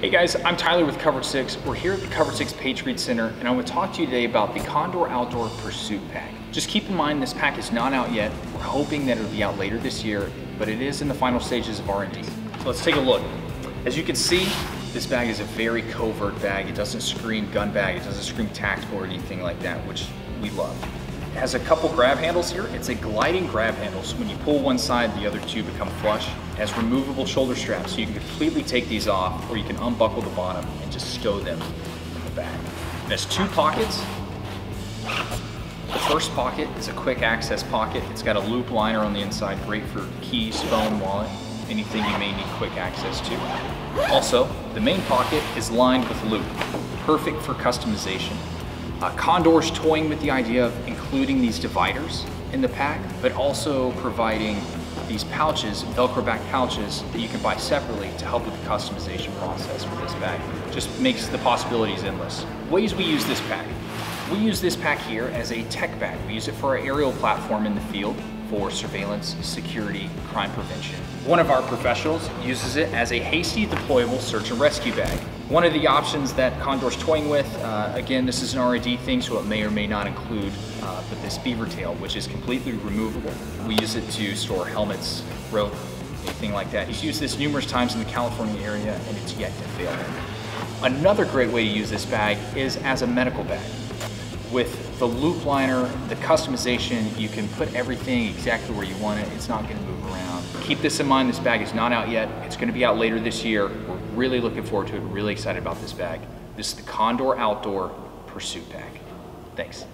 Hey guys, I'm Tyler with Cover 6. We're here at the Cover 6 Patriot Center, and I'm going to talk to you today about the Condor Outdoor Pursuit Pack. Just keep in mind this pack is not out yet. We're hoping that it'll be out later this year, but it is in the final stages of R&D. So let's take a look. As you can see, this bag is a very covert bag. It doesn't scream gun bag, it doesn't scream tactical or anything like that, which we love. It has a couple grab handles here. It's a gliding grab handle, so when you pull one side, the other two become flush. It has removable shoulder straps, so you can completely take these off, or you can unbuckle the bottom and just stow them in the bag. It has two pockets. The first pocket is a quick access pocket. It's got a loop liner on the inside, great for keys, phone, wallet, anything you may need quick access to. Also, the main pocket is lined with loop, perfect for customization. Condor's toying with the idea of including these dividers in the pack, but also providing these pouches, Velcro back pouches, that you can buy separately to help with the customization process for this bag. Just makes the possibilities endless. Ways we use this pack. We use this pack here as a tech bag. We use it for our aerial platform in the field for surveillance, security, crime prevention. One of our professionals uses it as a hasty deployable search and rescue bag. One of the options that Condor's toying with, again, this is an R&D thing, so it may or may not include, but this beaver tail, which is completely removable. We use it to store helmets, rope, anything like that. He's used this numerous times in the California area, and it's yet to fail him. Another great way to use this bag is as a medical bag. With the loop liner, the customization, you can put everything exactly where you want it. It's not going to move around. Keep this in mind, this bag is not out yet. It's going to be out later this year. We're really looking forward to it, really excited about this bag. This is the Condor Outdoor Pursuit Pack. Thanks.